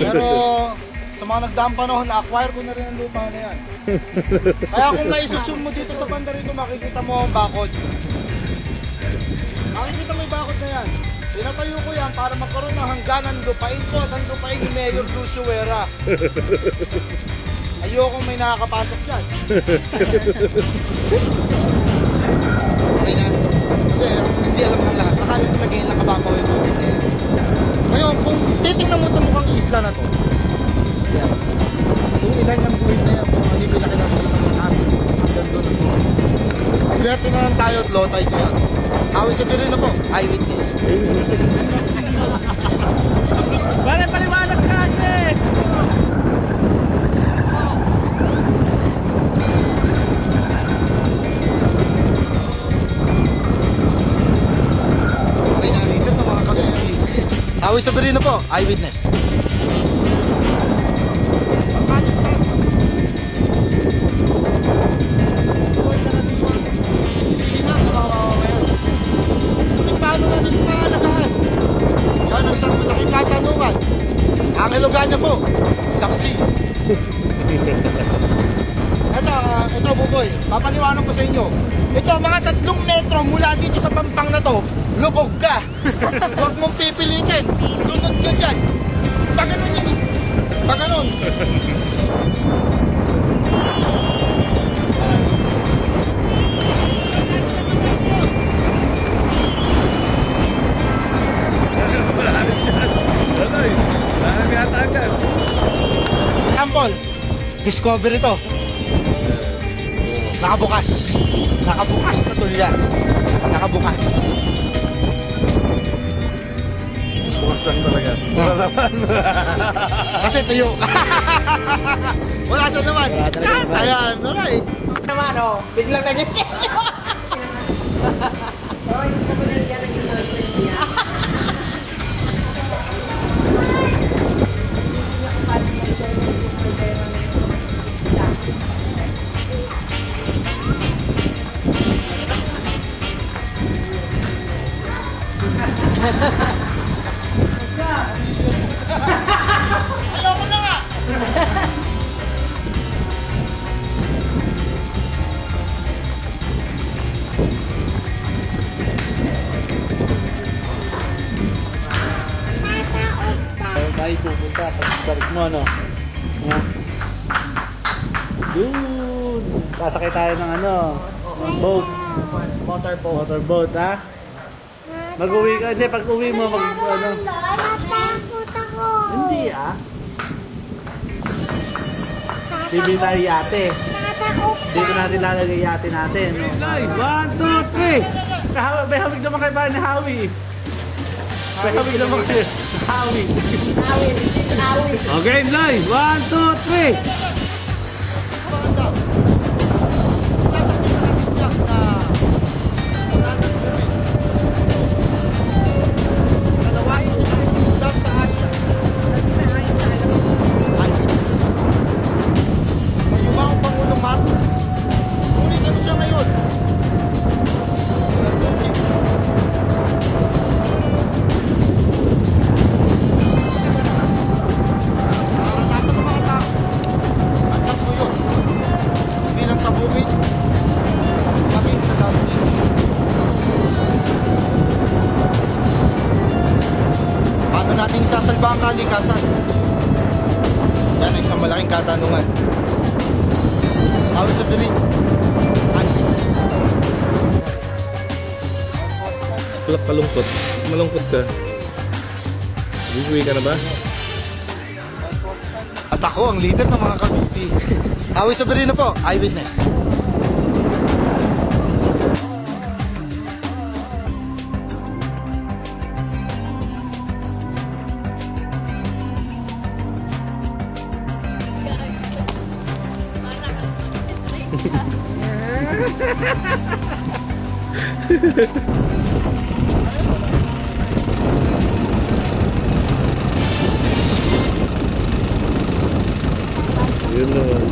Pero sa mga nagdaang panahon, na-acquire ko na rin ang lupa na yan. Kaya kung naisusum mo dito sa banda rito, makikita mo ang bakod. Makikita mo yung bakod na yan. Tinatayo ko yan para magkaroon ng hangganan lupain ko at ang lupain ni Mayor Lucio Vera. Ayokong may nakakapasok dyan. Okay na. Kasi hindi alam ng lahat. Akala nilagay lang kababaw yung tubig na yan. Ngayon, kung titignan mo ito mukhang isla na to, yan. Kung ilan ng buhay na yan, kung hindi ko na kailangan ng aso, hanggang doon ang buhay. Swerte na lang tayo at low tide ko yan. Hawi sa Birino po, eyewitness. Bakit paliwanag ka, Ate? Okay na, leader na mga kasi. Hawi sa Birino po, eyewitness. Paano natin pahalagahan? Yan ang isang malaking katanungan. Ang ilugan niya po, saksi. Ito Buboy, papaliwanag ko sa inyo. Ito, mga 3 metro mula dito sa pampang na to, lubog ka. Huwag mong pipilitin. Lunod ka dyan. Pag ganun yan. Pag ganun. Example, discovery to. Nakabukas. Nakabukas na tulyan. Nakabukas. Bukas lang talaga. Wala naman. Kasi tuyo. Wala siya naman. Ayan, alright. Naman, oh. Biglang nagising. Ayoko na nga. Tayo pupunta. Pagbalik mo, ano? Doon. Sasakay tayo ng ano? Boat. Motorboat, ha? Mag-uwi ka. Hindi, pag uwi mo, ano? Natakot ako. Hindi, ah. Bibili tayo yate. Natakot ka. Dito natin lalagay yate natin. No? 1, 2, 3! May hawig naman kay Barney Howie. May hawig naman kay Howie. Okay, live! 1, 2, 3! Sasabihin natin yan na una ng gabi. Dalawa sa pinakagulap sa Asia. Eyewitness. Mayumang Pangulong Marcos. Ngunit ano siya ngayon? Nagtubig. Naranasan ng mga tao. At lang ko yun. Hindi lang sa bukid, maging sa dagat. Paano natin isasalba ang kalikasan? Yan ang isang malaking katanungan. Hawi sa Birino, eyewitness. Kalungkot. Malungkot ka. Uwi ka na ba? At ako ang leader ng mga Cavite. Hawi sa Birino po, eyewitness. Yun naman.